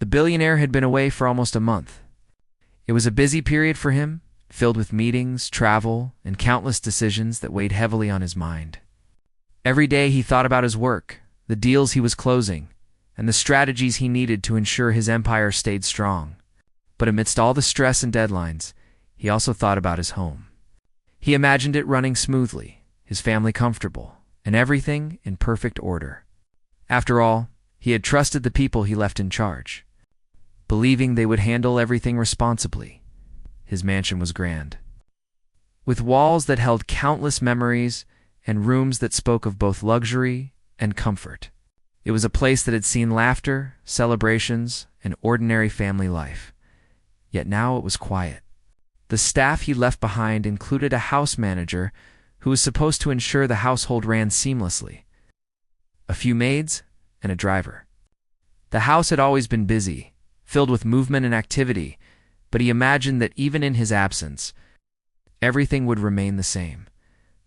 billionaire had been away for almost a month. It was a busy period for him, filled with meetings, travel, and countless decisions that weighed heavily on his mind. Every day he thought about his work, the deals he was closing, and the strategies he needed to ensure his empire stayed strong. But amidst all the stress and deadlines, he also thought about his home. He imagined it running smoothly, his family comfortable, and everything in perfect order. After all, he had trusted the people he left in charge, believing they would handle everything responsibly. His mansion was grand, with walls that held countless memories and rooms that spoke of both luxury and comfort. It was a place that had seen laughter, celebrations, and ordinary family life. Yet now it was quiet. The staff he left behind included a house manager who was supposed to ensure the household ran seamlessly, a few maids, and a driver. The house had always been busy, filled with movement and activity, but he imagined that even in his absence, everything would remain the same.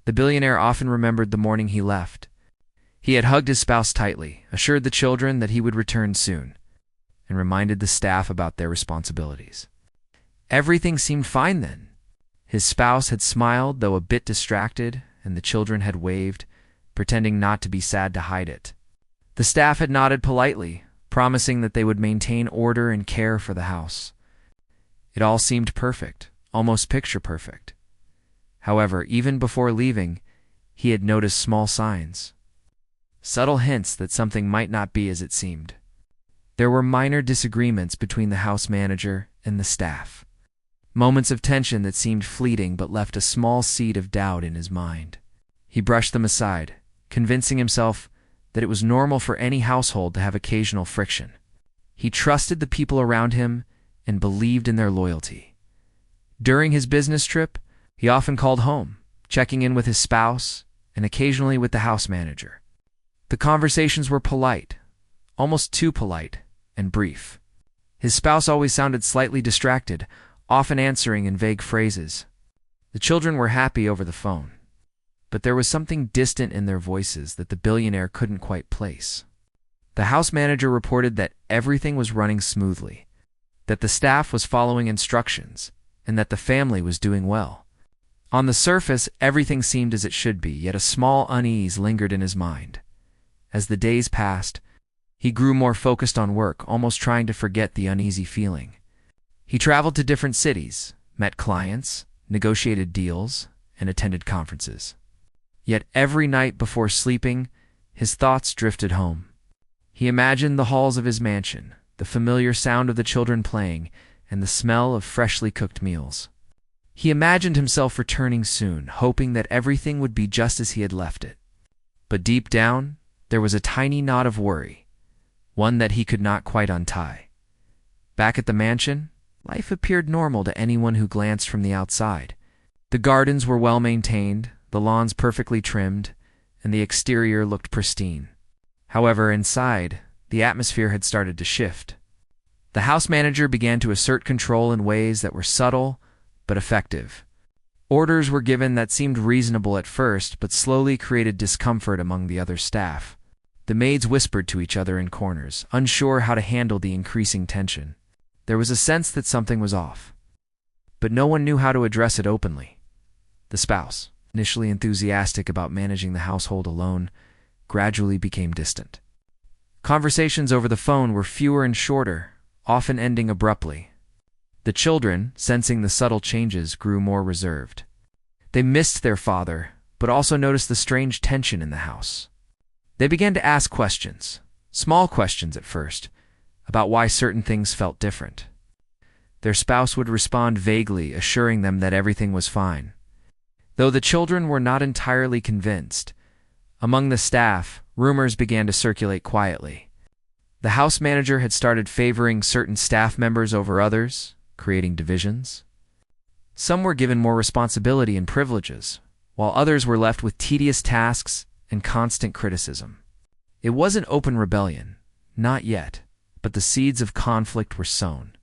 The billionaire often remembered the morning he left. He had hugged his spouse tightly, assured the children that he would return soon, and reminded the staff about their responsibilities. Everything seemed fine then. His spouse had smiled, though a bit distracted, and the children had waved, pretending not to be sad to hide it. The staff had nodded politely, promising that they would maintain order and care for the house. It all seemed perfect, almost picture-perfect. However, even before leaving, he had noticed small signs, subtle hints that something might not be as it seemed. There were minor disagreements between the house manager and the staff, moments of tension that seemed fleeting but left a small seed of doubt in his mind. He brushed them aside, convincing himself that it was normal for any household to have occasional friction. He trusted the people around him and believed in their loyalty. During his business trip, he often called home, checking in with his spouse and occasionally with the house manager. The conversations were polite, almost too polite, and brief. His spouse always sounded slightly distracted, often answering in vague phrases. The children were happy over the phone, but there was something distant in their voices that the billionaire couldn't quite place. The house manager reported that everything was running smoothly, that the staff was following instructions, and that the family was doing well. On the surface, everything seemed as it should be, yet a small unease lingered in his mind. As the days passed, he grew more focused on work, almost trying to forget the uneasy feeling. He traveled to different cities, met clients, negotiated deals, and attended conferences. Yet every night before sleeping, his thoughts drifted home. He imagined the halls of his mansion, the familiar sound of the children playing, and the smell of freshly cooked meals. He imagined himself returning soon, hoping that everything would be just as he had left it. But deep down, there was a tiny knot of worry, one that he could not quite untie. Back at the mansion, life appeared normal to anyone who glanced from the outside. The gardens were well maintained, the lawns perfectly trimmed, and the exterior looked pristine. However, inside, the atmosphere had started to shift. The house manager began to assert control in ways that were subtle but effective. Orders were given that seemed reasonable at first, but slowly created discomfort among the other staff. The maids whispered to each other in corners, unsure how to handle the increasing tension. There was a sense that something was off, but no one knew how to address it openly. The spouse, initially enthusiastic about managing the household alone, gradually became distant. Conversations over the phone were fewer and shorter, often ending abruptly. The children, sensing the subtle changes, grew more reserved. They missed their father, but also noticed the strange tension in the house. They began to ask questions, small questions at first, about why certain things felt different. Their spouse would respond vaguely, assuring them that everything was fine. Though the children were not entirely convinced, among the staff, rumors began to circulate quietly. The house manager had started favoring certain staff members over others, creating divisions. Some were given more responsibility and privileges, while others were left with tedious tasks and constant criticism. It wasn't open rebellion, not yet, but the seeds of conflict were sown.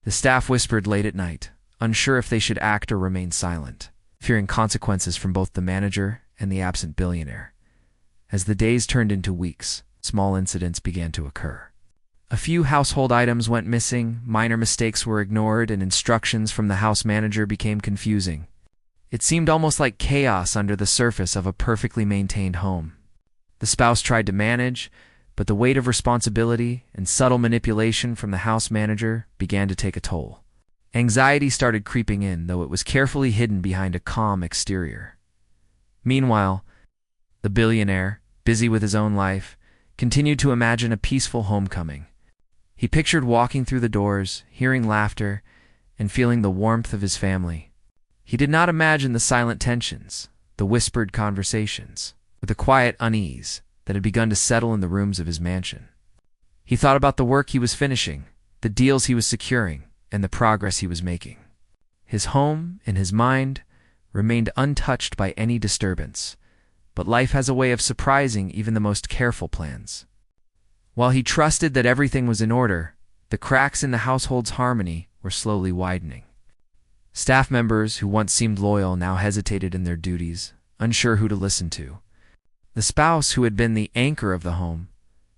The staff whispered late at night, unsure if they should act or remain silent, fearing consequences from both the manager and the absent billionaire. As the days turned into weeks, small incidents began to occur. A few household items went missing, minor mistakes were ignored, and instructions from the house manager became confusing. It seemed almost like chaos under the surface of a perfectly maintained home. The spouse tried to manage, but the weight of responsibility and subtle manipulation from the house manager began to take a toll. Anxiety started creeping in, though it was carefully hidden behind a calm exterior. Meanwhile, the billionaire, busy with his own life, continued to imagine a peaceful homecoming. He pictured walking through the doors, hearing laughter, and feeling the warmth of his family. He did not imagine the silent tensions, the whispered conversations, or the quiet unease that had begun to settle in the rooms of his mansion. He thought about the work he was finishing, the deals he was securing, and the progress he was making. His home, in his mind, remained untouched by any disturbance, but life has a way of surprising even the most careful plans. While he trusted that everything was in order, the cracks in the household's harmony were slowly widening. Staff members who once seemed loyal now hesitated in their duties, unsure who to listen to. The spouse who had been the anchor of the home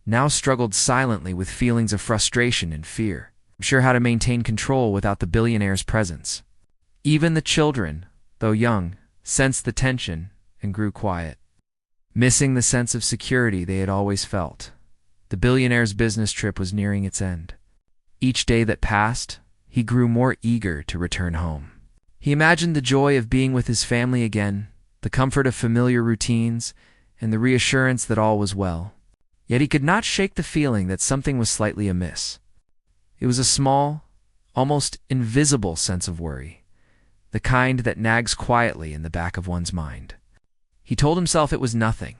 now struggled silently with feelings of frustration and fear, unsure how to maintain control without the billionaire's presence. Even the children, though young, sensed the tension and grew quiet, missing the sense of security they had always felt. The billionaire's business trip was nearing its end. Each day that passed, he grew more eager to return home. He imagined the joy of being with his family again, the comfort of familiar routines, and the reassurance that all was well. Yet he could not shake the feeling that something was slightly amiss. It was a small, almost invisible sense of worry, the kind that nags quietly in the back of one's mind. He told himself it was nothing,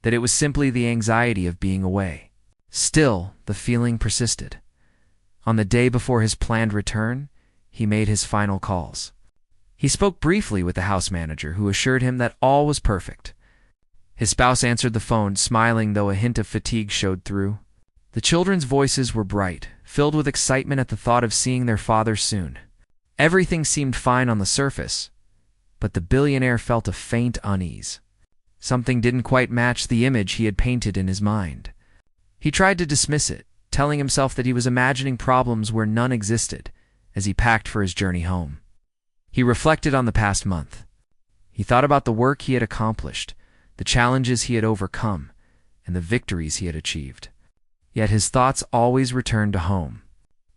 that it was simply the anxiety of being away. Still, the feeling persisted. On the day before his planned return, he made his final calls. He spoke briefly with the house manager, who assured him that all was perfect. His spouse answered the phone, smiling though a hint of fatigue showed through. The children's voices were bright, filled with excitement at the thought of seeing their father soon. Everything seemed fine on the surface, but the billionaire felt a faint unease. Something didn't quite match the image he had painted in his mind. He tried to dismiss it, telling himself that he was imagining problems where none existed, as he packed for his journey home. He reflected on the past month. He thought about the work he had accomplished, the challenges he had overcome, and the victories he had achieved. Yet his thoughts always returned to home.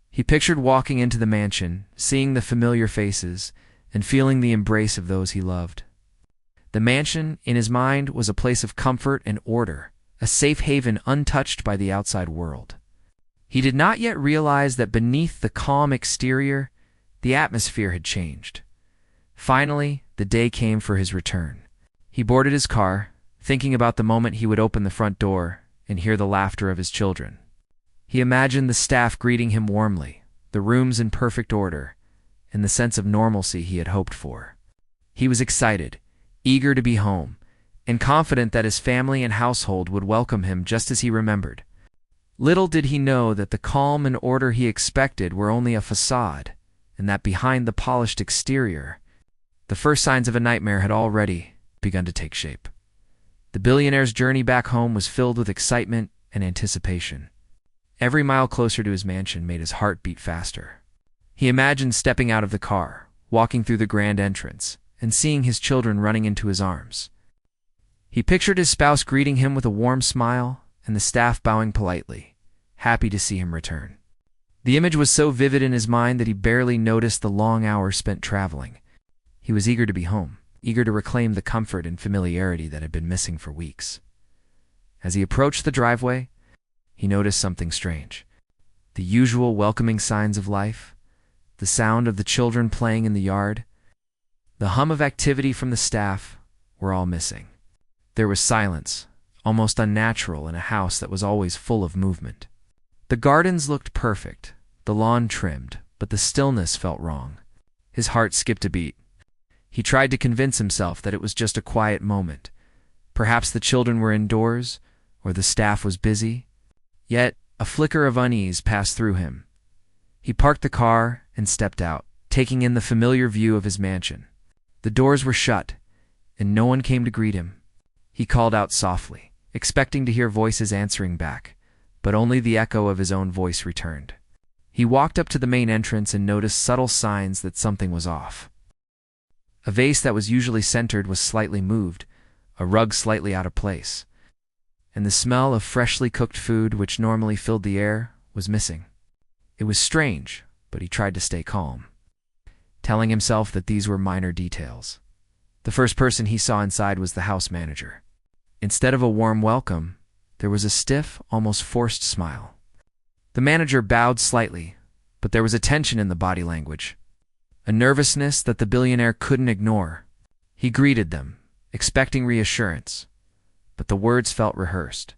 He pictured walking into the mansion, seeing the familiar faces, and feeling the embrace of those he loved. The mansion, in his mind, was a place of comfort and order, a safe haven untouched by the outside world. He did not yet realize that beneath the calm exterior, the atmosphere had changed. Finally, the day came for his return. He boarded his car, thinking about the moment he would open the front door and hear the laughter of his children. He imagined the staff greeting him warmly, the rooms in perfect order, and the sense of normalcy he had hoped for. He was excited, eager to be home, and confident that his family and household would welcome him just as he remembered. Little did he know that the calm and order he expected were only a facade, and that behind the polished exterior, the first signs of a nightmare had already begun to take shape. The billionaire's journey back home was filled with excitement and anticipation. Every mile closer to his mansion made his heart beat faster. He imagined stepping out of the car, walking through the grand entrance, and seeing his children running into his arms. He pictured his spouse greeting him with a warm smile and the staff bowing politely, happy to see him return. The image was so vivid in his mind that he barely noticed the long hours spent traveling. He was eager to be home, eager to reclaim the comfort and familiarity that had been missing for weeks. As he approached the driveway, he noticed something strange. The usual welcoming signs of life, the sound of the children playing in the yard, the hum of activity from the staff were all missing. There was silence, almost unnatural in a house that was always full of movement. The gardens looked perfect, the lawn trimmed, but the stillness felt wrong. His heart skipped a beat. He tried to convince himself that it was just a quiet moment. Perhaps the children were indoors, or the staff was busy. Yet, a flicker of unease passed through him. He parked the car and stepped out, taking in the familiar view of his mansion. The doors were shut, and no one came to greet him. He called out softly, expecting to hear voices answering back, but only the echo of his own voice returned. He walked up to the main entrance and noticed subtle signs that something was off. A vase that was usually centered was slightly moved, a rug slightly out of place, and the smell of freshly cooked food, which normally filled the air, was missing. It was strange, but he tried to stay calm, telling himself that these were minor details. The first person he saw inside was the house manager. Instead of a warm welcome, there was a stiff, almost forced smile. The manager bowed slightly, but there was a tension in the body language, a nervousness that the billionaire couldn't ignore. He greeted them, expecting reassurance, but the words felt rehearsed.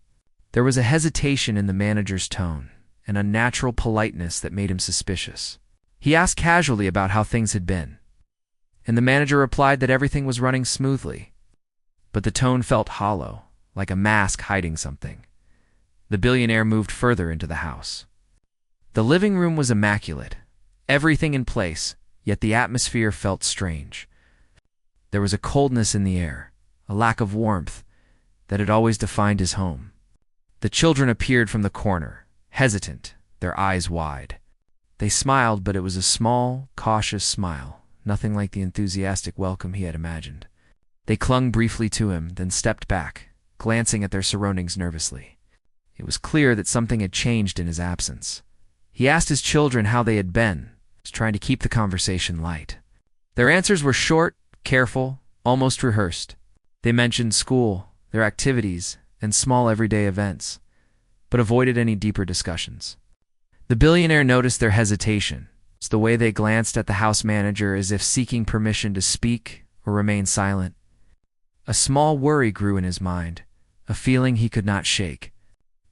There was a hesitation in the manager's tone, an unnatural politeness that made him suspicious. He asked casually about how things had been, and the manager replied that everything was running smoothly. But the tone felt hollow, like a mask hiding something. The billionaire moved further into the house. The living room was immaculate, everything in place, yet the atmosphere felt strange. There was a coldness in the air, a lack of warmth that had always defined his home. The children appeared from the corner, hesitant, their eyes wide. They smiled, but it was a small, cautious smile, nothing like the enthusiastic welcome he had imagined. They clung briefly to him, then stepped back, glancing at their surroundings nervously. It was clear that something had changed in his absence. He asked his children how they had been, trying to keep the conversation light. Their answers were short, careful, almost rehearsed. They mentioned school, their activities, and small everyday events, but avoided any deeper discussions. The billionaire noticed their hesitation, the way they glanced at the house manager as if seeking permission to speak or remain silent. A small worry grew in his mind, a feeling he could not shake.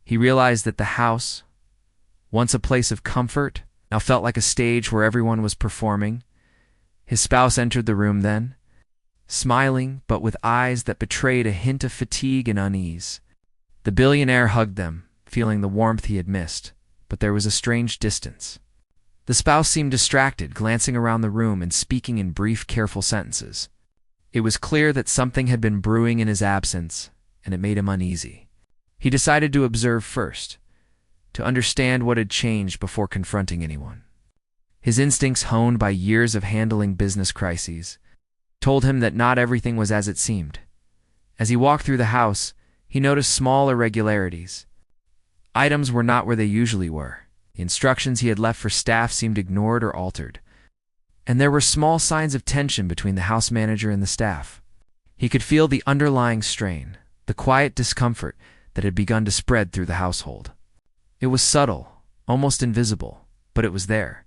He realized that the house, once a place of comfort, now felt like a stage where everyone was performing. His spouse entered the room then, smiling but with eyes that betrayed a hint of fatigue and unease. The billionaire hugged them, feeling the warmth he had missed, but there was a strange distance. The spouse seemed distracted, glancing around the room and speaking in brief, careful sentences. It was clear that something had been brewing in his absence, and it made him uneasy. He decided to observe first, to understand what had changed before confronting anyone. His instincts, honed by years of handling business crises, told him that not everything was as it seemed. As he walked through the house, he noticed small irregularities. Items were not where they usually were. The instructions he had left for staff seemed ignored or altered, and there were small signs of tension between the house manager and the staff. He could feel the underlying strain, the quiet discomfort that had begun to spread through the household. It was subtle, almost invisible, but it was there.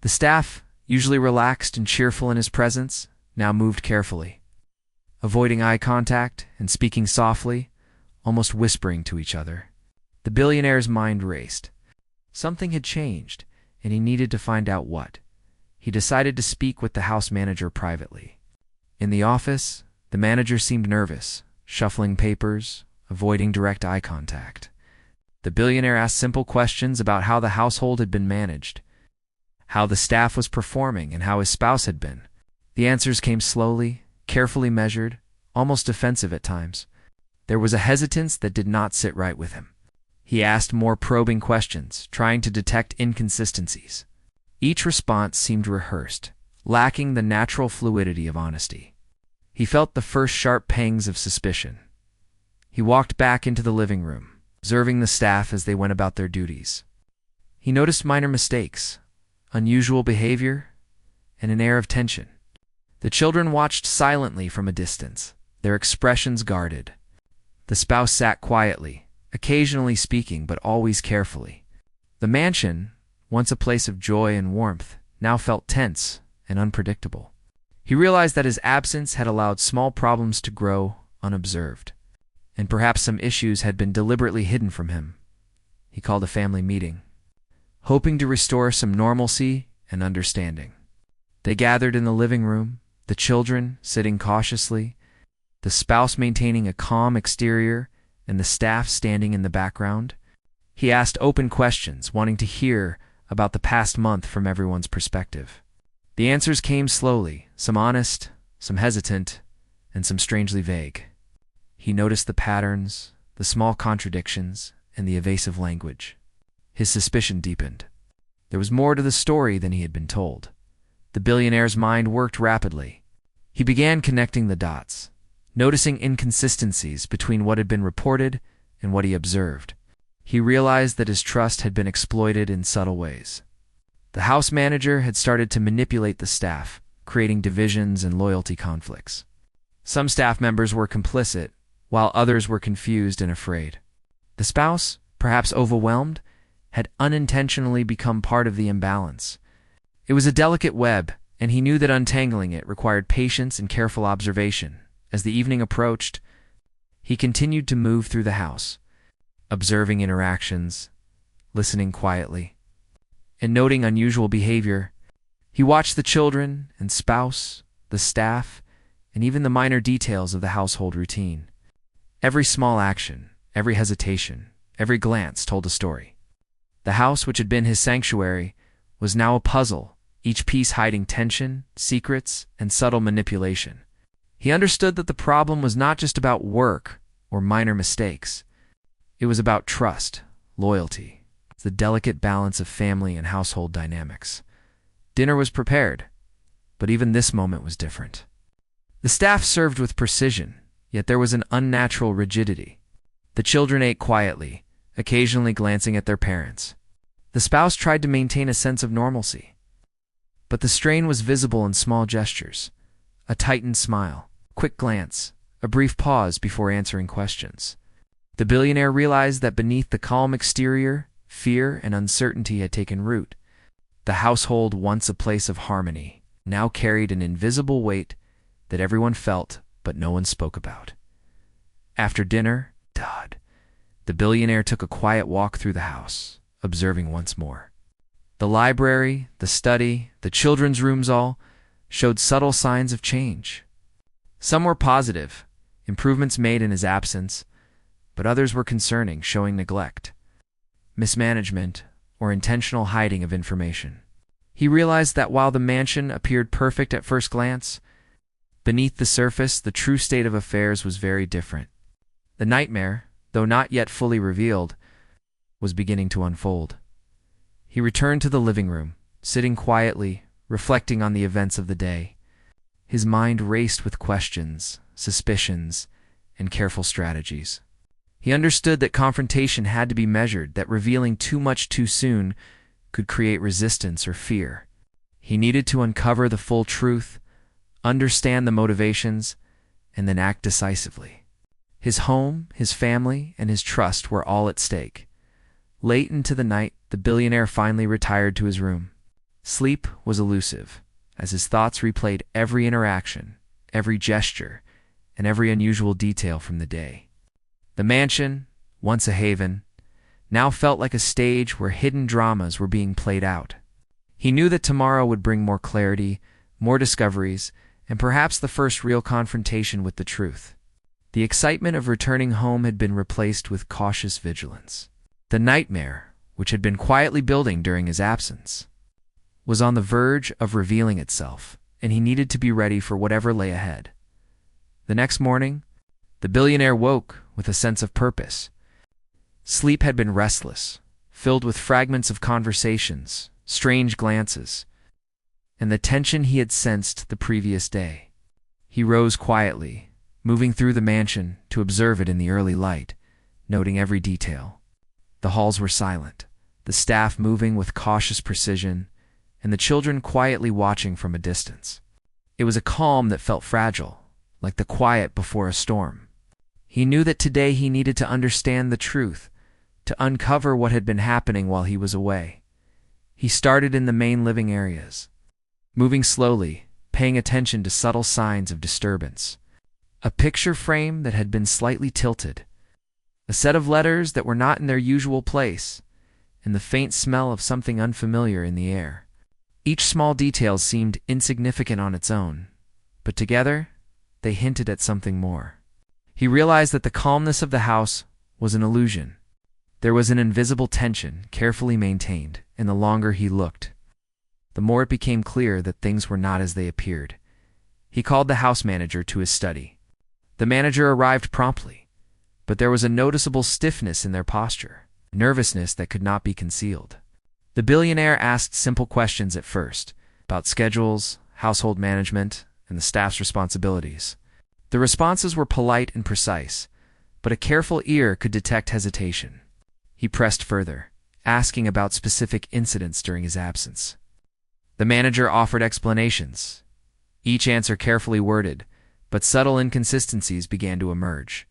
The staff, usually relaxed and cheerful in his presence, now moved carefully, avoiding eye contact and speaking softly, almost whispering to each other. The billionaire's mind raced. Something had changed, and he needed to find out what. He decided to speak with the house manager privately. In the office, the manager seemed nervous, shuffling papers, avoiding direct eye contact. The billionaire asked simple questions about how the household had been managed, how the staff was performing, and how his spouse had been. The answers came slowly, carefully measured, almost defensive at times. There was a hesitance that did not sit right with him. He asked more probing questions, trying to detect inconsistencies. Each response seemed rehearsed, lacking the natural fluidity of honesty. He felt the first sharp pangs of suspicion. He walked back into the living room, observing the staff as they went about their duties. He noticed minor mistakes, unusual behavior, and an air of tension. The children watched silently from a distance, their expressions guarded. The spouse sat quietly, occasionally speaking but always carefully. The mansion, once a place of joy and warmth, now felt tense and unpredictable. He realized that his absence had allowed small problems to grow unobserved, and perhaps some issues had been deliberately hidden from him. He called a family meeting, hoping to restore some normalcy and understanding. They gathered in the living room, the children sitting cautiously, the spouse maintaining a calm exterior, and the staff standing in the background. He asked open questions, wanting to hear about the past month from everyone's perspective. The answers came slowly, some honest, some hesitant, and some strangely vague. He noticed the patterns, the small contradictions, and the evasive language. His suspicion deepened. There was more to the story than he had been told. The billionaire's mind worked rapidly. He began connecting the dots, noticing inconsistencies between what had been reported and what he observed. He realized that his trust had been exploited in subtle ways. The house manager had started to manipulate the staff, creating divisions and loyalty conflicts. Some staff members were complicit, while others were confused and afraid. The spouse, perhaps overwhelmed, had unintentionally become part of the imbalance. It was a delicate web, and he knew that untangling it required patience and careful observation. As the evening approached, he continued to move through the house, observing interactions, listening quietly, and noting unusual behavior. He watched the children and spouse, the staff, and even the minor details of the household routine. Every small action, every hesitation, every glance told a story. The house, which had been his sanctuary, was now a puzzle, each piece hiding tension, secrets, and subtle manipulation. He understood that the problem was not just about work or minor mistakes. It was about trust, loyalty, the delicate balance of family and household dynamics. Dinner was prepared, but even this moment was different. The staff served with precision, yet there was an unnatural rigidity. The children ate quietly, occasionally glancing at their parents. The spouse tried to maintain a sense of normalcy, but the strain was visible in small gestures, a tightened smile, quick glance, a brief pause before answering questions. The billionaire realized that beneath the calm exterior, fear and uncertainty had taken root. The household, once a place of harmony, now carried an invisible weight that everyone felt but no one spoke about. After dinner, the billionaire took a quiet walk through the house, observing once more. The library, the study, the children's rooms all showed subtle signs of change. Some were positive, improvements made in his absence, but others were concerning, showing neglect, mismanagement, or intentional hiding of information. He realized that while the mansion appeared perfect at first glance, beneath the surface, the true state of affairs was very different. The nightmare, though not yet fully revealed, was beginning to unfold. He returned to the living room, sitting quietly, reflecting on the events of the day. His mind raced with questions, suspicions, and careful strategies. He understood that confrontation had to be measured, that revealing too much too soon could create resistance or fear. He needed to uncover the full truth, understand the motivations, and then act decisively. His home, his family, and his trust were all at stake. Late into the night, the billionaire finally retired to his room. Sleep was elusive, as his thoughts replayed every interaction, every gesture, and every unusual detail from the day. The mansion, once a haven, now felt like a stage where hidden dramas were being played out. He knew that tomorrow would bring more clarity, more discoveries, and perhaps the first real confrontation with the truth. The excitement of returning home had been replaced with cautious vigilance. The nightmare, which had been quietly building during his absence, was on the verge of revealing itself, and he needed to be ready for whatever lay ahead. The next morning, the billionaire woke with a sense of purpose. Sleep had been restless, filled with fragments of conversations, strange glances, and the tension he had sensed the previous day. He rose quietly, moving through the mansion to observe it in the early light, noting every detail. The halls were silent, the staff moving with cautious precision, and the children quietly watching from a distance. It was a calm that felt fragile, like the quiet before a storm. He knew that today he needed to understand the truth, to uncover what had been happening while he was away. He started in the main living areas, moving slowly, paying attention to subtle signs of disturbance. A picture frame that had been slightly tilted, a set of letters that were not in their usual place, and the faint smell of something unfamiliar in the air. Each small detail seemed insignificant on its own, but together they hinted at something more. He realized that the calmness of the house was an illusion. There was an invisible tension, carefully maintained, and the longer he looked, the more it became clear that things were not as they appeared. He called the house manager to his study. The manager arrived promptly, but there was a noticeable stiffness in their posture. nervousness that could not be concealed. The billionaire asked simple questions at first, about schedules, household management, and the staff's responsibilities. The responses were polite and precise, but a careful ear could detect hesitation. He pressed further, asking about specific incidents during his absence. The manager offered explanations, each answer carefully worded, but subtle inconsistencies began to emerge.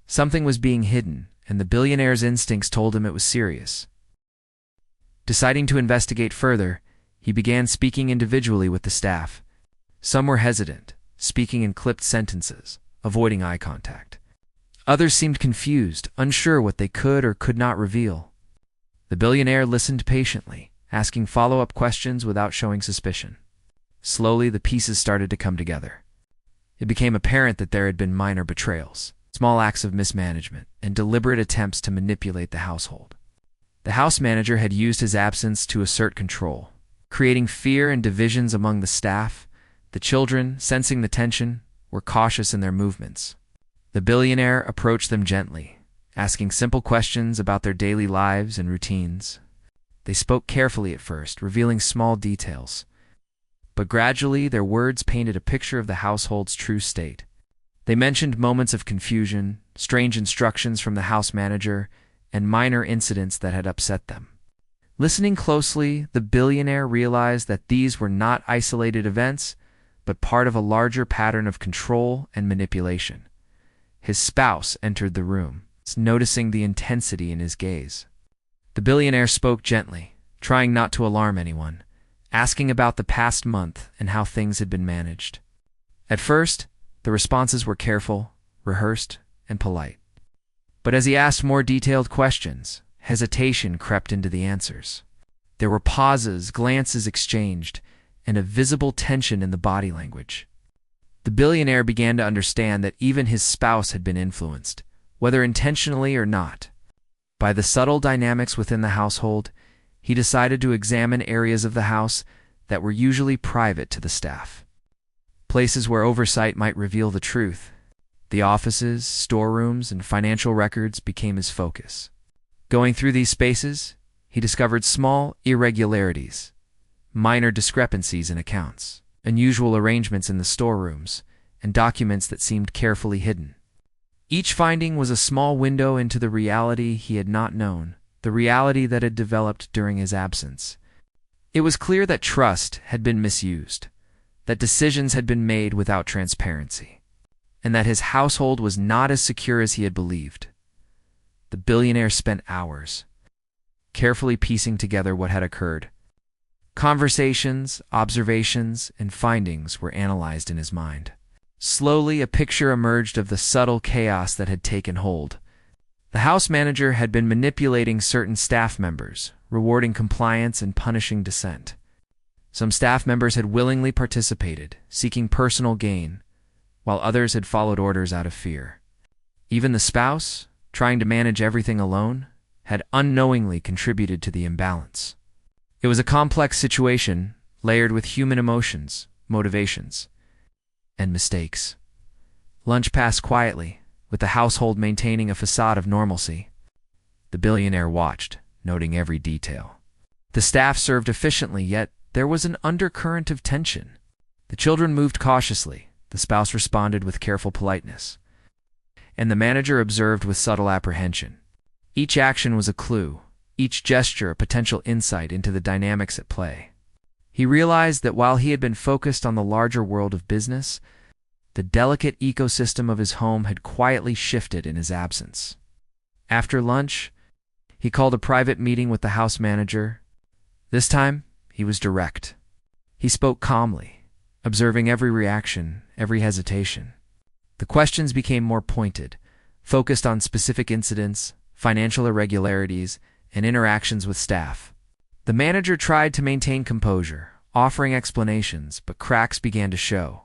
Something was being hidden, and the billionaire's instincts told him it was serious. Deciding to investigate further, he began speaking individually with the staff. Some were hesitant, speaking in clipped sentences, avoiding eye contact. Others seemed confused, unsure what they could or could not reveal. The billionaire listened patiently, asking follow-up questions without showing suspicion. Slowly, the pieces started to come together. It became apparent that there had been minor betrayals, small acts of mismanagement, and deliberate attempts to manipulate the household. The house manager had used his absence to assert control, creating fear and divisions among the staff. The children, sensing the tension, were cautious in their movements. The billionaire approached them gently, asking simple questions about their daily lives and routines. They spoke carefully at first, revealing small details. But gradually, their words painted a picture of the household's true state. They mentioned moments of confusion, strange instructions from the house manager, and minor incidents that had upset them. Listening closely, the billionaire realized that these were not isolated events, but part of a larger pattern of control and manipulation. His spouse entered the room, noticing the intensity in his gaze. The billionaire spoke gently, trying not to alarm anyone, asking about the past month and how things had been managed. At first, the responses were careful, rehearsed, and polite. But as he asked more detailed questions, hesitation crept into the answers. There were pauses, glances exchanged, and a visible tension in the body language. The billionaire began to understand that even his spouse had been influenced, whether intentionally or not. By the subtle dynamics within the household, he decided to examine areas of the house that were usually private to the staff. Places where oversight might reveal the truth. The offices, storerooms, and financial records became his focus. Going through these spaces, he discovered small irregularities, minor discrepancies in accounts, unusual arrangements in the storerooms, and documents that seemed carefully hidden. Each finding was a small window into the reality he had not known, the reality that had developed during his absence. It was clear that trust had been misused, that decisions had been made without transparency, and that his household was not as secure as he had believed. The billionaire spent hours carefully piecing together what had occurred. Conversations, observations, and findings were analyzed in his mind. Slowly, a picture emerged of the subtle chaos that had taken hold. The house manager had been manipulating certain staff members, rewarding compliance and punishing dissent. Some staff members had willingly participated, seeking personal gain, while others had followed orders out of fear. Even the spouse, trying to manage everything alone, had unknowingly contributed to the imbalance. It was a complex situation, layered with human emotions, motivations, and mistakes. Lunch passed quietly, with the household maintaining a facade of normalcy. The billionaire watched, noting every detail. The staff served efficiently, yet there was an undercurrent of tension. The children moved cautiously, the spouse responded with careful politeness, and the manager observed with subtle apprehension. Each action was a clue, each gesture a potential insight into the dynamics at play. He realized that while he had been focused on the larger world of business, the delicate ecosystem of his home had quietly shifted in his absence. After lunch, he called a private meeting with the house manager. This time, he was direct. He spoke calmly, observing every reaction, every hesitation. The questions became more pointed, focused on specific incidents, financial irregularities, and interactions with staff. The manager tried to maintain composure, offering explanations, but cracks began to show.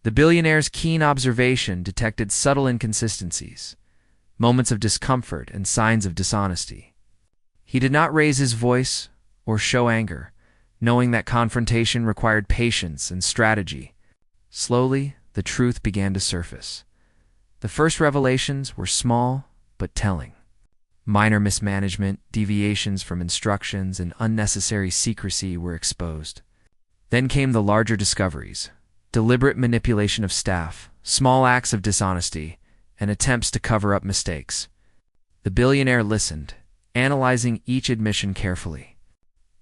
The billionaire's keen observation detected subtle inconsistencies, moments of discomfort, and signs of dishonesty. He did not raise his voice or show anger, knowing that confrontation required patience and strategy. Slowly, the truth began to surface. The first revelations were small but telling. Minor mismanagement, deviations from instructions, and unnecessary secrecy were exposed. Then came the larger discoveries: deliberate manipulation of staff, small acts of dishonesty, and attempts to cover up mistakes. The billionaire listened, analyzing each admission carefully.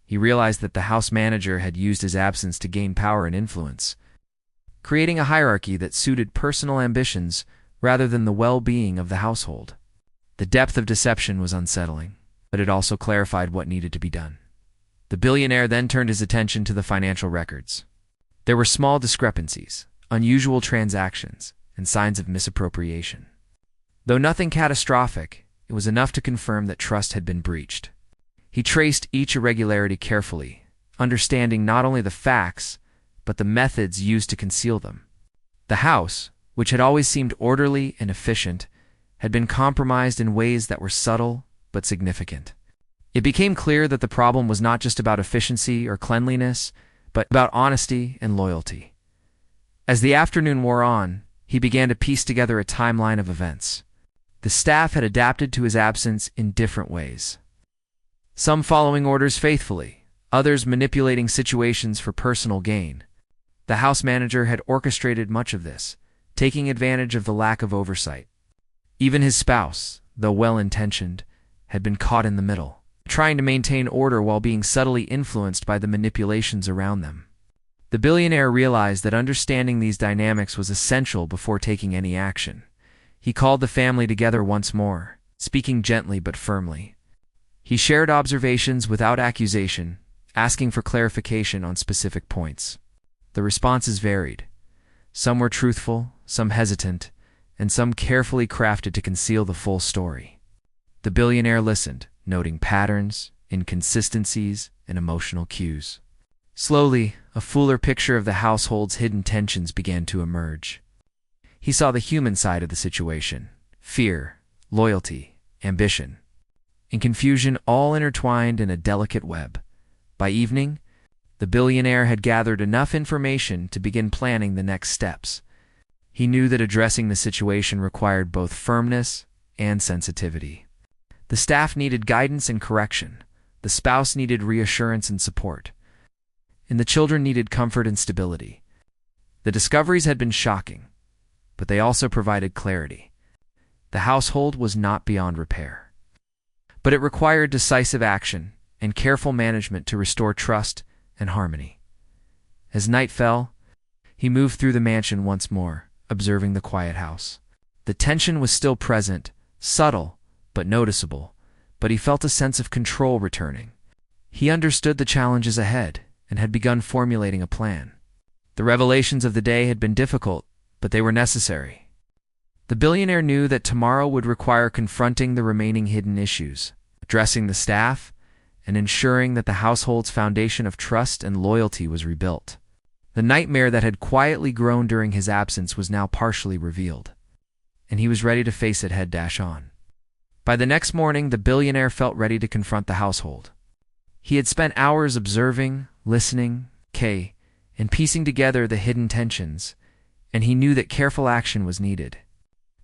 He realized that the house manager had used his absence to gain power and influence, creating a hierarchy that suited personal ambitions rather than the well-being of the household. The depth of deception was unsettling, but it also clarified what needed to be done. The billionaire then turned his attention to the financial records. There were small discrepancies, unusual transactions, and signs of misappropriation. Though nothing catastrophic, it was enough to confirm that trust had been breached. He traced each irregularity carefully, understanding not only the facts, but the methods used to conceal them. The house, which had always seemed orderly and efficient, had been compromised in ways that were subtle but significant. It became clear that the problem was not just about efficiency or cleanliness, but about honesty and loyalty. As the afternoon wore on, he began to piece together a timeline of events. The staff had adapted to his absence in different ways. Some following orders faithfully, others manipulating situations for personal gain. The house manager had orchestrated much of this, taking advantage of the lack of oversight. Even his spouse, though well-intentioned, had been caught in the middle, trying to maintain order while being subtly influenced by the manipulations around them. The billionaire realized that understanding these dynamics was essential before taking any action. He called the family together once more, speaking gently but firmly. He shared observations without accusation, asking for clarification on specific points. The responses varied. Some were truthful, some hesitant, and some carefully crafted to conceal the full story. The billionaire listened, noting patterns, inconsistencies, and emotional cues. Slowly, a fuller picture of the household's hidden tensions began to emerge. He saw the human side of the situation: fear, loyalty, ambition. In confusion, all intertwined in a delicate web. By evening, the billionaire had gathered enough information to begin planning the next steps. He knew that addressing the situation required both firmness and sensitivity. The staff needed guidance and correction. The spouse needed reassurance and support. And the children needed comfort and stability. The discoveries had been shocking, but they also provided clarity. The household was not beyond repair. But it required decisive action and careful management to restore trust and harmony. As night fell, he moved through the mansion once more, observing the quiet house. The tension was still present, subtle but noticeable, but he felt a sense of control returning. He understood the challenges ahead and had begun formulating a plan. The revelations of the day had been difficult, but they were necessary. The billionaire knew that tomorrow would require confronting the remaining hidden issues, addressing the staff, and ensuring that the household's foundation of trust and loyalty was rebuilt. The nightmare that had quietly grown during his absence was now partially revealed, and he was ready to face it head-on. By the next morning, the billionaire felt ready to confront the household. He had spent hours observing, listening, and piecing together the hidden tensions, and he knew that careful action was needed.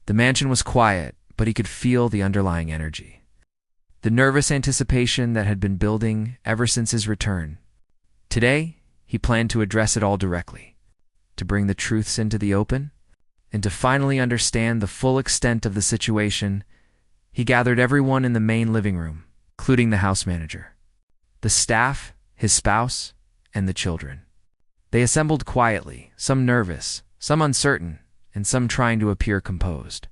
The mansion was quiet, but he could feel the underlying energy. The nervous anticipation that had been building ever since his return. Today, he planned to address it all directly, to bring the truths into the open, and to finally understand the full extent of the situation. He gathered everyone in the main living room, including the house manager, the staff, his spouse, and the children. They assembled quietly, some nervous, some uncertain, and some trying to appear composed.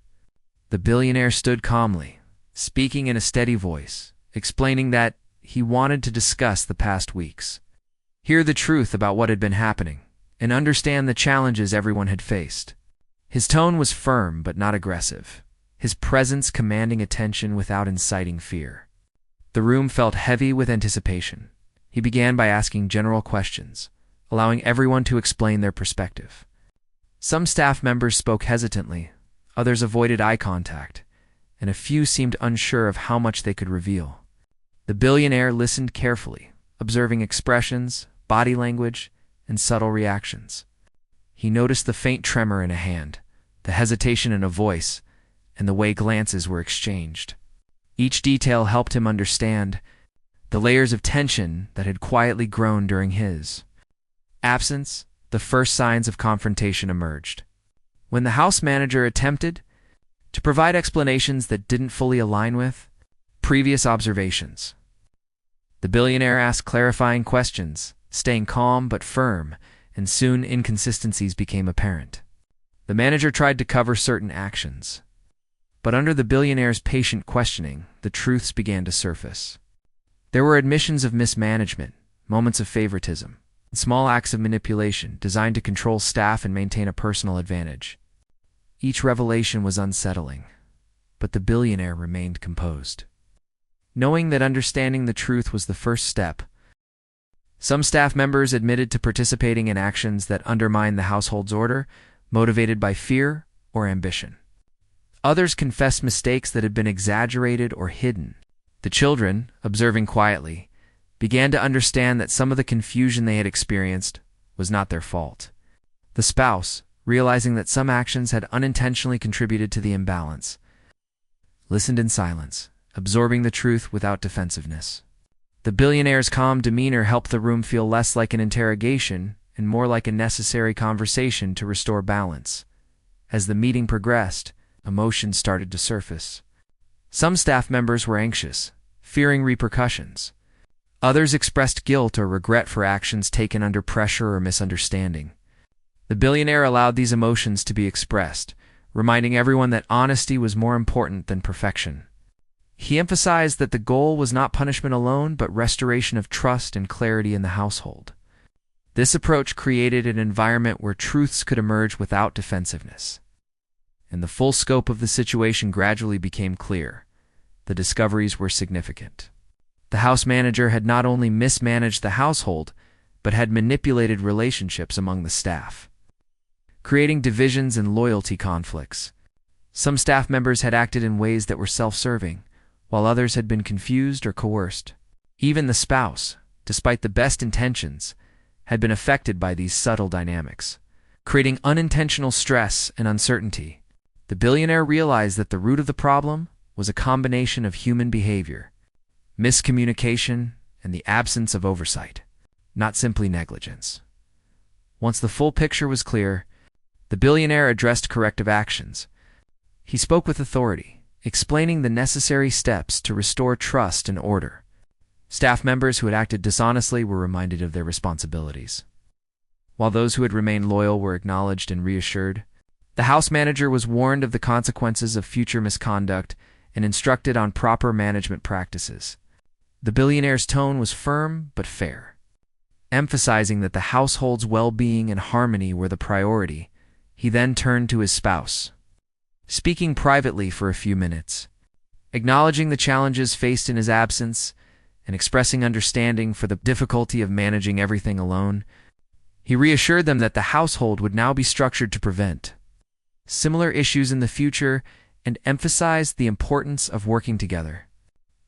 The billionaire stood calmly, speaking in a steady voice, explaining that he wanted to discuss the past weeks, hear the truth about what had been happening, and understand the challenges everyone had faced. His tone was firm but not aggressive, his presence commanding attention without inciting fear. The room felt heavy with anticipation. He began by asking general questions, allowing everyone to explain their perspective. Some staff members spoke hesitantly, others avoided eye contact, and a few seemed unsure of how much they could reveal. The billionaire listened carefully, observing expressions, body language, and subtle reactions. He noticed the faint tremor in a hand, the hesitation in a voice, and the way glances were exchanged. Each detail helped him understand the layers of tension that had quietly grown during his absence. The first signs of confrontation emerged when the house manager attempted to provide explanations that didn't fully align with previous observations. The billionaire asked clarifying questions, staying calm but firm, and soon inconsistencies became apparent. The manager tried to cover certain actions, but under the billionaire's patient questioning, the truths began to surface. There were admissions of mismanagement, moments of favoritism, and small acts of manipulation designed to control staff and maintain a personal advantage. Each revelation was unsettling, but the billionaire remained composed. Knowing that understanding the truth was the first step, some staff members admitted to participating in actions that undermined the household's order, motivated by fear or ambition. Others confessed mistakes that had been exaggerated or hidden. The children, observing quietly, began to understand that some of the confusion they had experienced was not their fault. The spouse, realizing that some actions had unintentionally contributed to the imbalance, listened in silence, absorbing the truth without defensiveness. The billionaire's calm demeanor helped the room feel less like an interrogation and more like a necessary conversation to restore balance. As the meeting progressed, emotions started to surface. Some staff members were anxious, fearing repercussions. Others expressed guilt or regret for actions taken under pressure or misunderstanding. The billionaire allowed these emotions to be expressed, reminding everyone that honesty was more important than perfection. He emphasized that the goal was not punishment alone, but restoration of trust and clarity in the household. This approach created an environment where truths could emerge without defensiveness, and the full scope of the situation gradually became clear. The discoveries were significant. The house manager had not only mismanaged the household, but had manipulated relationships among the staff, creating divisions and loyalty conflicts. Some staff members had acted in ways that were self-serving, while others had been confused or coerced. Even the spouse, despite the best intentions, had been affected by these subtle dynamics, creating unintentional stress and uncertainty. The billionaire realized that the root of the problem was a combination of human behavior, miscommunication, and the absence of oversight, not simply negligence. Once the full picture was clear, the billionaire addressed corrective actions. He spoke with authority, explaining the necessary steps to restore trust and order. Staff members who had acted dishonestly were reminded of their responsibilities, while those who had remained loyal were acknowledged and reassured. The house manager was warned of the consequences of future misconduct and instructed on proper management practices. The billionaire's tone was firm but fair, emphasizing that the household's well-being and harmony were the priority. He then turned to his spouse, speaking privately for a few minutes, acknowledging the challenges faced in his absence and expressing understanding for the difficulty of managing everything alone. He reassured them that the household would now be structured to prevent similar issues in the future and emphasized the importance of working together.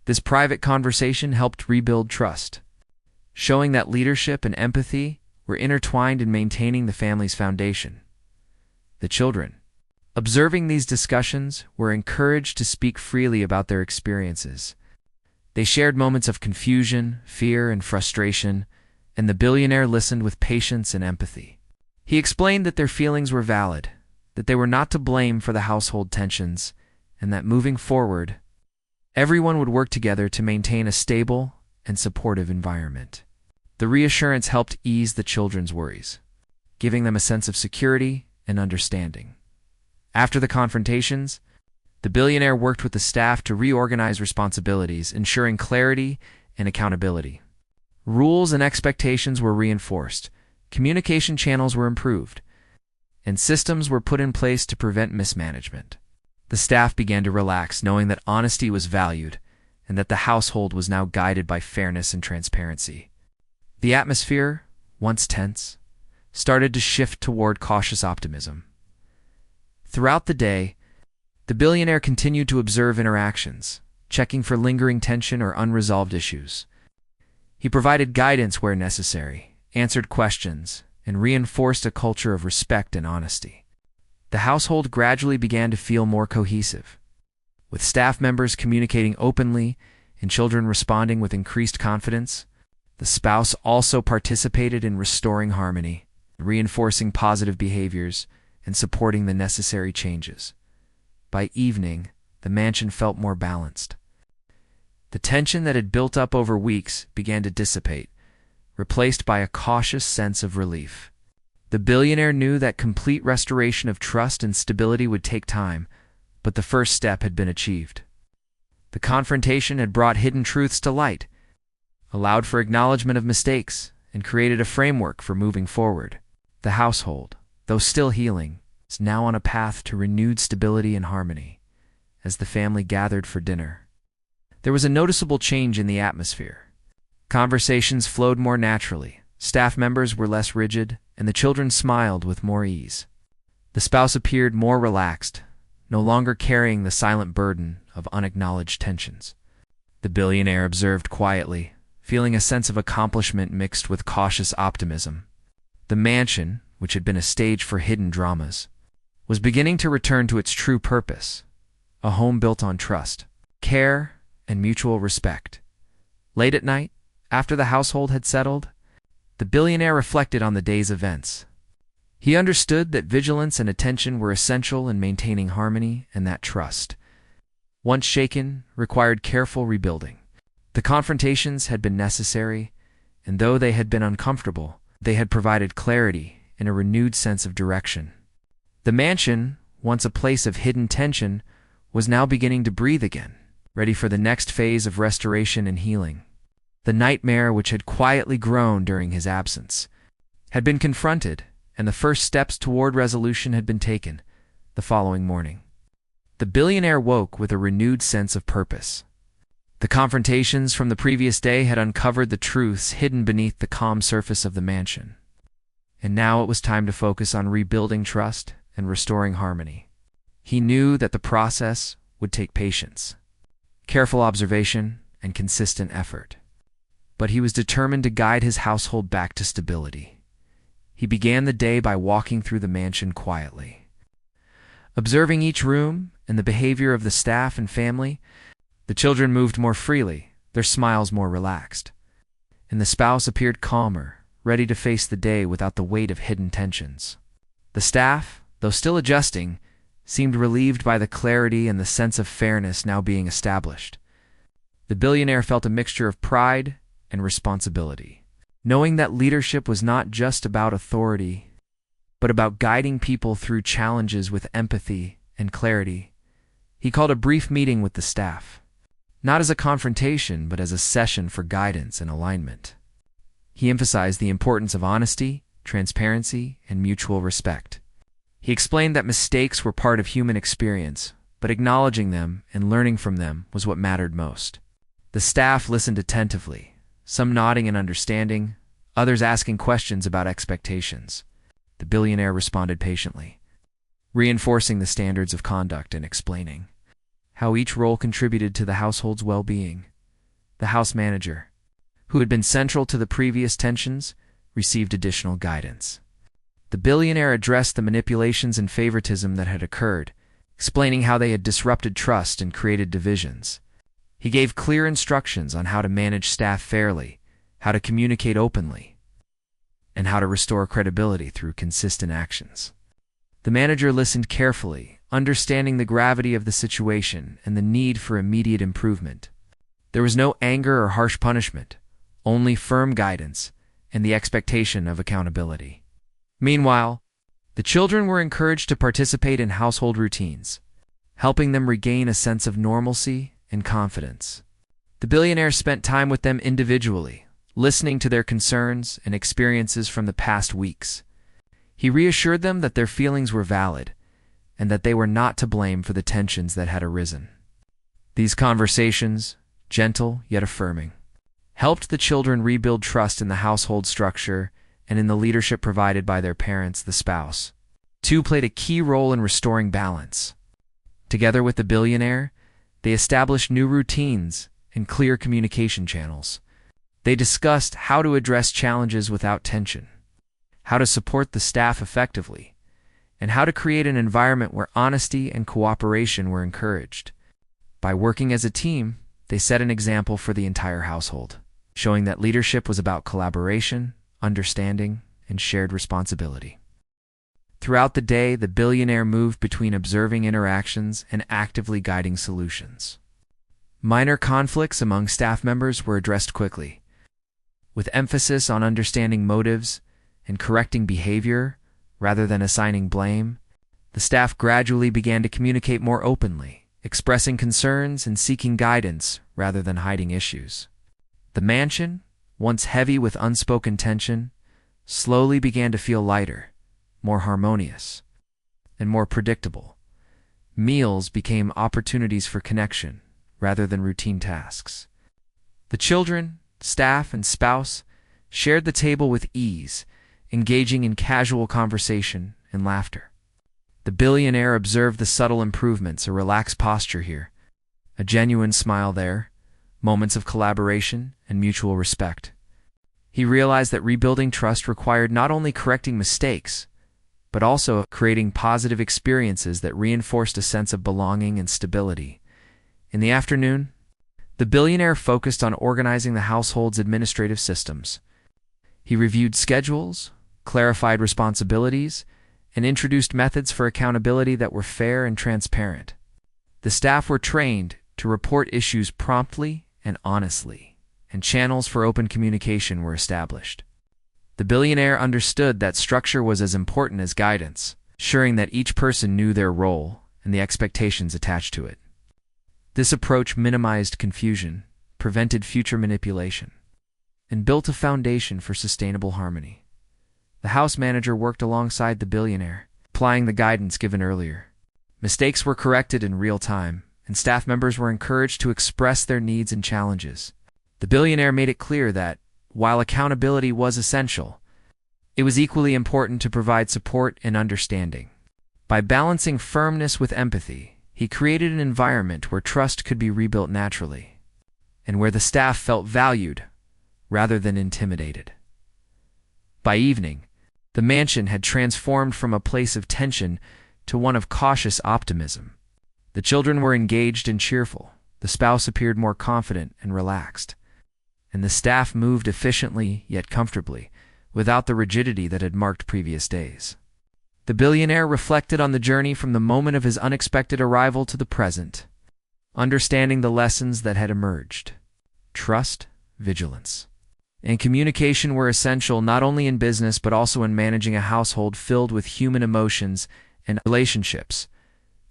This private conversation helped rebuild trust, showing that leadership and empathy were intertwined in maintaining the family's foundation. The children, observing these discussions, were encouraged to speak freely about their experiences. They shared moments of confusion, fear, and frustration, and the billionaire listened with patience and empathy. He explained that their feelings were valid, that they were not to blame for the household tensions, and that moving forward, everyone would work together to maintain a stable and supportive environment. The reassurance helped ease the children's worries, giving them a sense of security and understanding. After the confrontations, the billionaire worked with the staff to reorganize responsibilities, ensuring clarity and accountability. Rules and expectations were reinforced, communication channels were improved, and systems were put in place to prevent mismanagement. The staff began to relax, knowing that honesty was valued and that the household was now guided by fairness and transparency. The atmosphere, once tense, started to shift toward cautious optimism. Throughout the day, the billionaire continued to observe interactions, checking for lingering tension or unresolved issues. He provided guidance where necessary, answered questions, and reinforced a culture of respect and honesty. The household gradually began to feel more cohesive, With staff members communicating openly and children responding with increased confidence, the spouse also participated in restoring harmony, reinforcing positive behaviors, and supporting the necessary changes. By evening, the mansion felt more balanced. The tension that had built up over weeks began to dissipate, replaced by a cautious sense of relief. The billionaire knew that complete restoration of trust and stability would take time, but the first step had been achieved. The confrontation had brought hidden truths to light, allowed for acknowledgement of mistakes, and created a framework for moving forward. The household, though still healing, is now on a path to renewed stability and harmony. As the family gathered for dinner, there was a noticeable change in the atmosphere. Conversations flowed more naturally, staff members were less rigid, and the children smiled with more ease. The spouse appeared more relaxed, no longer carrying the silent burden of unacknowledged tensions. The billionaire observed quietly, feeling a sense of accomplishment mixed with cautious optimism. The mansion, which had been a stage for hidden dramas, was beginning to return to its true purpose, a home built on trust, care, and mutual respect. Late at night, after the household had settled, the billionaire reflected on the day's events. He understood that vigilance and attention were essential in maintaining harmony, and that trust, once shaken, required careful rebuilding. The confrontations had been necessary, and though they had been uncomfortable, they had provided clarity and a renewed sense of direction. The mansion, once a place of hidden tension, was now beginning to breathe again, ready for the next phase of restoration and healing. The nightmare which had quietly grown during his absence had been confronted, and the first steps toward resolution had been taken. The following morning, the billionaire woke with a renewed sense of purpose. The confrontations from the previous day had uncovered the truths hidden beneath the calm surface of the mansion. And now it was time to focus on rebuilding trust and restoring harmony. He knew that the process would take patience, careful observation, and consistent effort. But he was determined to guide his household back to stability. He began the day by walking through the mansion quietly. Observing each room and the behavior of the staff and family, the children moved more freely, their smiles more relaxed, and the spouse appeared calmer, ready to face the day without the weight of hidden tensions. The staff, though still adjusting, seemed relieved by the clarity and the sense of fairness now being established. The billionaire felt a mixture of pride and responsibility, knowing that leadership was not just about authority, but about guiding people through challenges with empathy and clarity. He called a brief meeting with the staff, not as a confrontation, but as a session for guidance and alignment. He emphasized the importance of honesty, transparency, and mutual respect. He explained that mistakes were part of human experience, but acknowledging them and learning from them was what mattered most. The staff listened attentively, some nodding in understanding, others asking questions about expectations. The billionaire responded patiently, reinforcing the standards of conduct and explaining how each role contributed to the household's well-being. The house manager, who had been central to the previous tensions, received additional guidance. The billionaire addressed the manipulations and favoritism that had occurred, explaining how they had disrupted trust and created divisions. He gave clear instructions on how to manage staff fairly, how to communicate openly, and how to restore credibility through consistent actions. The manager listened carefully, understanding the gravity of the situation and the need for immediate improvement. There was no anger or harsh punishment, only firm guidance and the expectation of accountability. Meanwhile, the children were encouraged to participate in household routines, helping them regain a sense of normalcy and confidence. The billionaire spent time with them individually, listening to their concerns and experiences from the past weeks. He reassured them that their feelings were valid and that they were not to blame for the tensions that had arisen. These conversations, gentle yet affirming, helped the children rebuild trust in the household structure and in the leadership provided by their parents, the spouse. Two played a key role in restoring balance. Together with the billionaire, they established new routines and clear communication channels. They discussed how to address challenges without tension, how to support the staff effectively, and how to create an environment where honesty and cooperation were encouraged. By working as a team, they set an example for the entire household, showing that leadership was about collaboration, understanding, and shared responsibility. Throughout the day, the billionaire moved between observing interactions and actively guiding solutions. Minor conflicts among staff members were addressed quickly, with emphasis on understanding motives and correcting behavior rather than assigning blame. The staff gradually began to communicate more openly, expressing concerns and seeking guidance rather than hiding issues. The mansion, once heavy with unspoken tension, slowly began to feel lighter, more harmonious, and more predictable. Meals became opportunities for connection rather than routine tasks. The children, staff, and spouse shared the table with ease, engaging in casual conversation and laughter. The billionaire observed the subtle improvements: a relaxed posture here, a genuine smile there, moments of collaboration and mutual respect. He realized that rebuilding trust required not only correcting mistakes, but also creating positive experiences that reinforced a sense of belonging and stability. In the afternoon, the billionaire focused on organizing the household's administrative systems. He reviewed schedules, clarified responsibilities, and introduced methods for accountability that were fair and transparent. The staff were trained to report issues promptly and honestly, and channels for open communication were established. The billionaire understood that structure was as important as guidance, ensuring that each person knew their role and the expectations attached to it. This approach minimized confusion, prevented future manipulation, and built a foundation for sustainable harmony. The house manager worked alongside the billionaire, applying the guidance given earlier. Mistakes were corrected in real time, and staff members were encouraged to express their needs and challenges. The billionaire made it clear that, while accountability was essential, it was equally important to provide support and understanding. By balancing firmness with empathy, he created an environment where trust could be rebuilt naturally, and where the staff felt valued rather than intimidated. By evening, the mansion had transformed from a place of tension to one of cautious optimism. The children were engaged and cheerful, the spouse appeared more confident and relaxed, and the staff moved efficiently yet comfortably, without the rigidity that had marked previous days. The billionaire reflected on the journey from the moment of his unexpected arrival to the present, understanding the lessons that had emerged. Trust, vigilance, and communication were essential not only in business but also in managing a household filled with human emotions and relationships.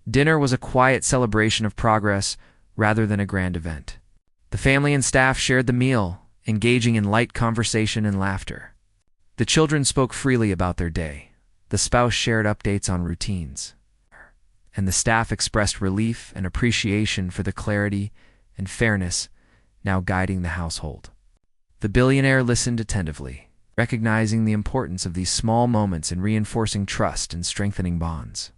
Dinner was a quiet celebration of progress rather than a grand event. The family and staff shared the meal, engaging in light conversation and laughter. The children spoke freely about their day. The spouse shared updates on routines, and the staff expressed relief and appreciation for the clarity and fairness now guiding the household. The billionaire listened attentively, recognizing the importance of these small moments in reinforcing trust and strengthening bonds.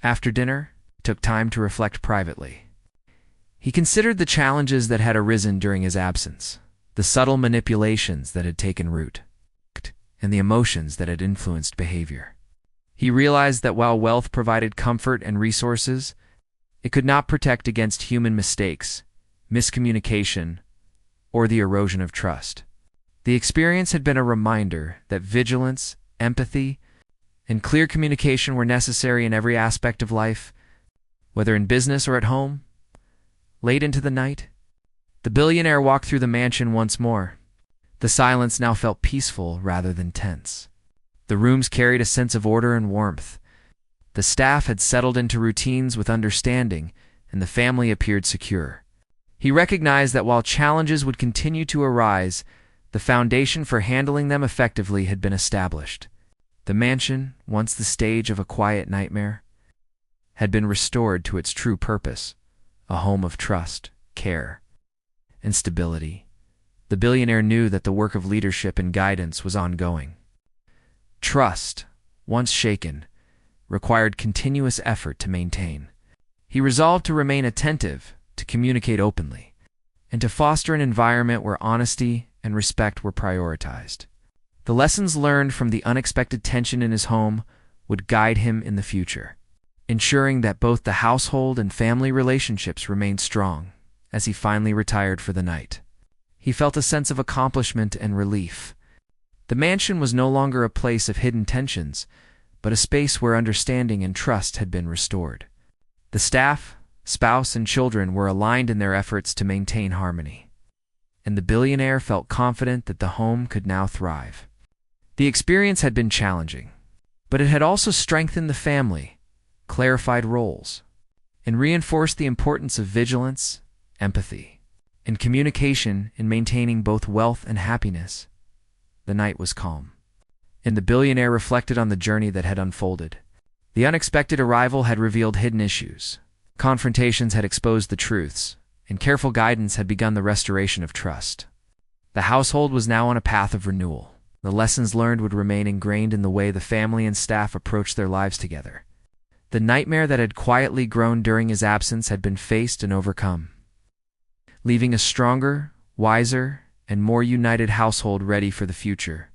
After dinner, he took time to reflect privately. He considered the challenges that had arisen during his absence, the subtle manipulations that had taken root, and the emotions that had influenced behavior. He realized that while wealth provided comfort and resources, it could not protect against human mistakes, miscommunication, or the erosion of trust. The experience had been a reminder that vigilance, empathy, and clear communication were necessary in every aspect of life, whether in business or at home. Late into the night, the billionaire walked through the mansion once more. The silence now felt peaceful rather than tense. The rooms carried a sense of order and warmth. The staff had settled into routines with understanding, and the family appeared secure. He recognized that while challenges would continue to arise, the foundation for handling them effectively had been established. The mansion, once the stage of a quiet nightmare, had been restored to its true purpose, a home of trust, care, and stability. The billionaire knew that the work of leadership and guidance was ongoing. Trust, once shaken, required continuous effort to maintain. He resolved to remain attentive, to communicate openly, and to foster an environment where honesty and respect were prioritized. The lessons learned from the unexpected tension in his home would guide him in the future. ensuring that both the household and family relationships remained strong as he finally retired for the night. He felt a sense of accomplishment and relief. The mansion was no longer a place of hidden tensions, but a space where understanding and trust had been restored. The staff, spouse, and children were aligned in their efforts to maintain harmony, and the billionaire felt confident that the home could now thrive. The experience had been challenging, but it had also strengthened the family, clarified roles, and reinforced the importance of vigilance, empathy, and communication in maintaining both wealth and happiness. The night was calm, and the billionaire reflected on the journey that had unfolded. The unexpected arrival had revealed hidden issues. Confrontations had exposed the truths, and careful guidance had begun the restoration of trust. The household was now on a path of renewal. The lessons learned would remain ingrained in the way the family and staff approached their lives together. The nightmare that had quietly grown during his absence had been faced and overcome, leaving a stronger, wiser, and more united household ready for the future.